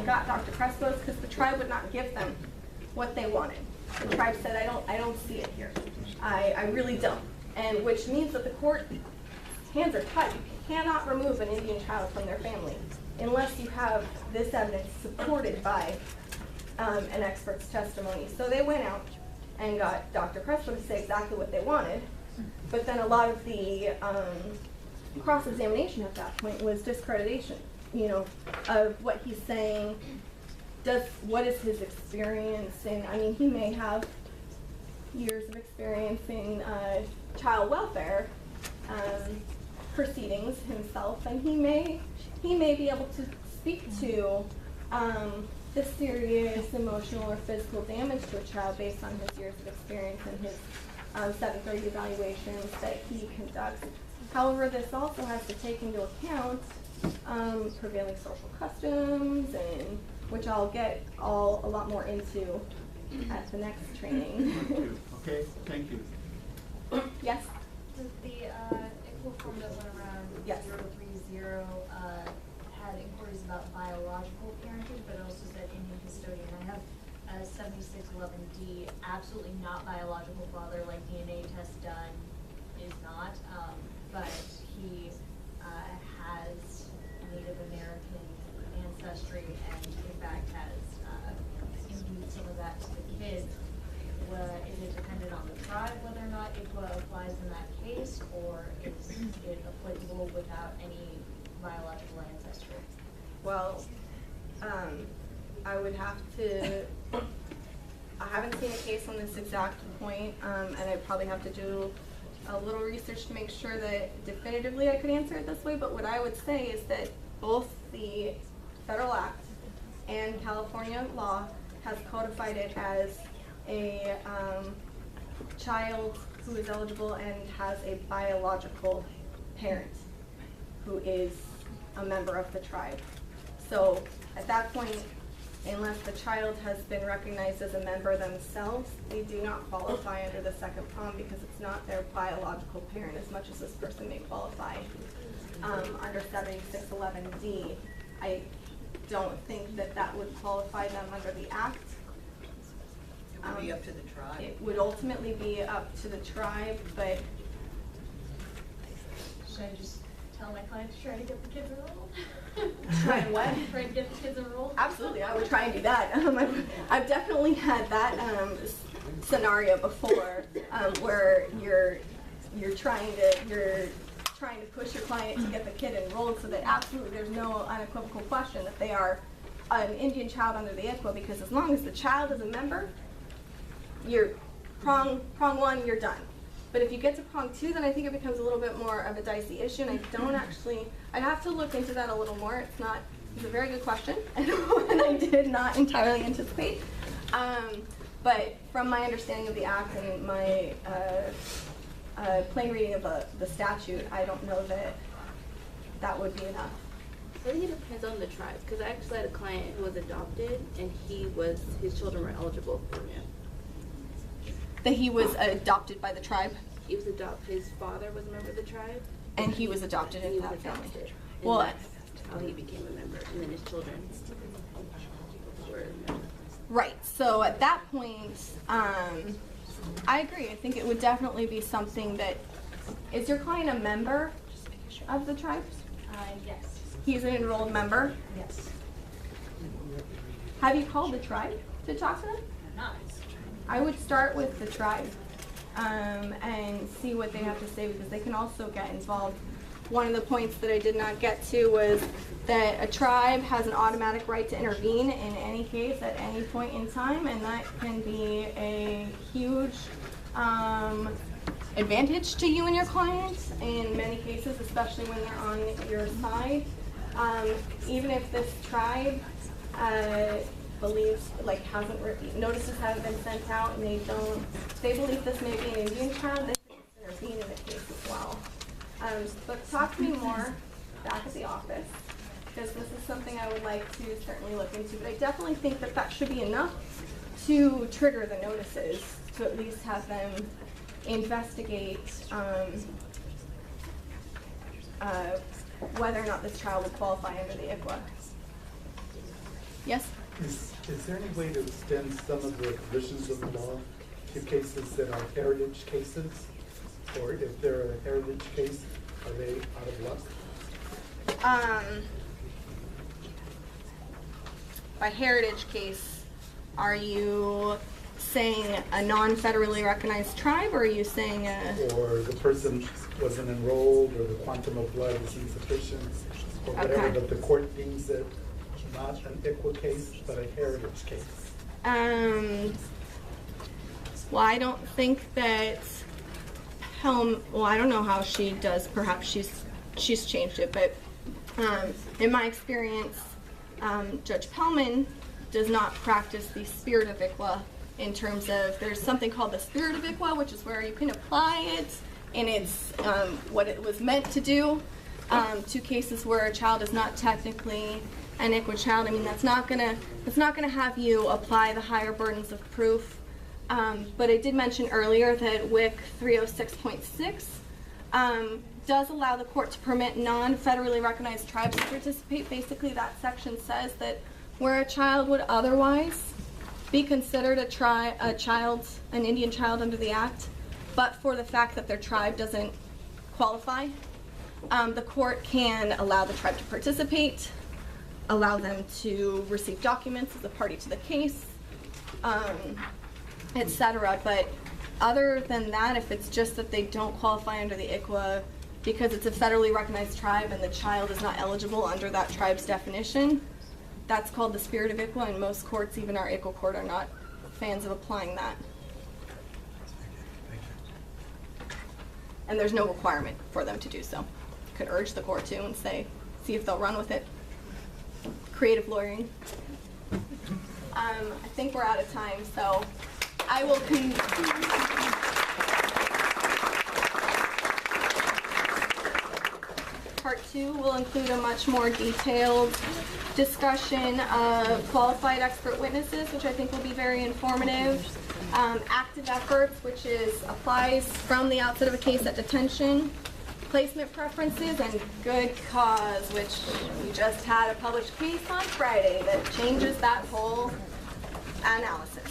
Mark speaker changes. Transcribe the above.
Speaker 1: got Dr. Crespo's because the tribe would not give them what they wanted. The tribe said, I don't see it here. I really don't. And which means that the court hands are tied. You cannot remove an Indian child from their family unless you have this evidence supported by an expert's testimony. So they went out and got Dr. Crespo to say exactly what they wanted, but then a lot of the cross-examination at that point was discreditation, you know, of what he's saying. What is his experience? And I mean, he may have years of experience in child welfare proceedings himself, and he may be able to speak to the serious emotional or physical damage to a child based on his years of experience and his 730 evaluations that he conducts. However, this also has to take into account prevailing social customs, and which I'll get a lot more into at the next training.
Speaker 2: Okay, thank you.
Speaker 1: Yes?
Speaker 3: Does the ICWA form that went around
Speaker 1: Yes.
Speaker 3: 030 had inquiries about biological parenting, but also said Indian custodian? I have 7611D, absolutely not biological father, like DNA test done, is not, but he has Native American ancestry and in fact has imbued some of that to the kids. Is it dependent on the tribe whether or not ICWA applies in that case, or is it applicable without any biological ancestry?
Speaker 1: Well, I would have to, I haven't seen a case on this exact point, and I'd probably have to do a little research to make sure that definitively I could answer it this way, but what I would say is that both the federal act and California law has codified it as a child who is eligible and has a biological parent who is a member of the tribe. So at that point, unless the child has been recognized as a member themselves, they do not qualify under the second prong because it's not their biological parent, as much as this person may qualify under 7611D. I don't think that that would qualify them under the act.
Speaker 4: It would be up to the tribe.
Speaker 1: It would ultimately be up to the tribe, but
Speaker 3: Should I just tell my client to try to get the kids enrolled?
Speaker 1: try and what?
Speaker 3: Try to get the kids enrolled?
Speaker 1: Absolutely, I would try and do that. I've definitely had that scenario before, where you're trying to push your client to get the kid enrolled, so that absolutely there's no unequivocal question that they are an Indian child under the ICWA, because as long as the child is a member, you're prong one, you're done. But if you get to prong two, then I think it becomes a little bit more of a dicey issue, and I'd have to look into that a little more. It's a very good question, and I did not entirely anticipate. But from my understanding of the act and my plain reading of the statute, I don't know that would be enough.
Speaker 5: I think it depends on the tribes, because I actually had a client who was adopted, and his children were eligible for him.
Speaker 1: That he was adopted by the tribe?
Speaker 5: He was adopted. His father was a member of the tribe,
Speaker 1: And he was adopted into that family.
Speaker 5: Well, that's how he became a member, and then his children were members.
Speaker 1: Right. So at that point, I agree. I think it would definitely be something that. Is your client a member of the tribe?
Speaker 3: Yes.
Speaker 1: He's an enrolled member.
Speaker 3: Yes.
Speaker 1: Have you called the tribe to talk to them?
Speaker 3: Not.
Speaker 1: I would start with the tribe and see what they have to say, because they can also get involved. One of the points that I did not get to was that a tribe has an automatic right to intervene in any case at any point in time, and that can be a huge advantage to you and your clients in many cases, especially when they're on your side. Even if this tribe believes, notices haven't been sent out, and they believe this may be an Indian child, they can intervene in the case as well. But talk to me more back at the office, because this is something I would like to certainly look into. But I definitely think that should be enough to trigger the notices, to at least have them investigate whether or not this child would qualify under the ICWA. Yes?
Speaker 6: Is there any way to extend some of the provisions of the law to cases that are heritage cases? Or if they're a heritage case, are they out of luck?
Speaker 1: By heritage case, are you saying a non-federally recognized tribe, or are you saying a...
Speaker 6: Or the person wasn't enrolled, or the quantum of blood is insufficient, or whatever,
Speaker 1: Okay.
Speaker 6: but the court deems it not an ICWA case, but a heritage case?
Speaker 1: Well, I don't think that well, I don't know how she does. Perhaps she's changed it, but in my experience, Judge Pellman does not practice the spirit of ICWA in terms of, there's something called the spirit of ICWA, which is where you can apply it, and it's what it was meant to do to cases where a child is not technically an ICWA child. I mean, that's not gonna have you apply the higher burdens of proof. But I did mention earlier that WIC 306.6 does allow the court to permit non-federally recognized tribes to participate. Basically, that section says that where a child would otherwise be considered an Indian child under the Act, but for the fact that their tribe doesn't qualify, the court can allow the tribe to participate, allow them to receive documents as a party to the case, etc. But other than that, if it's just that they don't qualify under the ICWA because it's a federally recognized tribe and the child is not eligible under that tribe's definition, that's called the spirit of ICWA, and most courts, even our ICWA court, are not fans of applying that. And there's no requirement for them to do so. You could urge the court to and see if they'll run with it. Creative lawyering. I think we're out of time, so I will Part 2 will include a much more detailed discussion of qualified expert witnesses, which I think will be very informative. Active efforts, which applies from the outset of a case at detention. Placement preferences, and good cause, which we just had a published case on Friday that changes that whole analysis.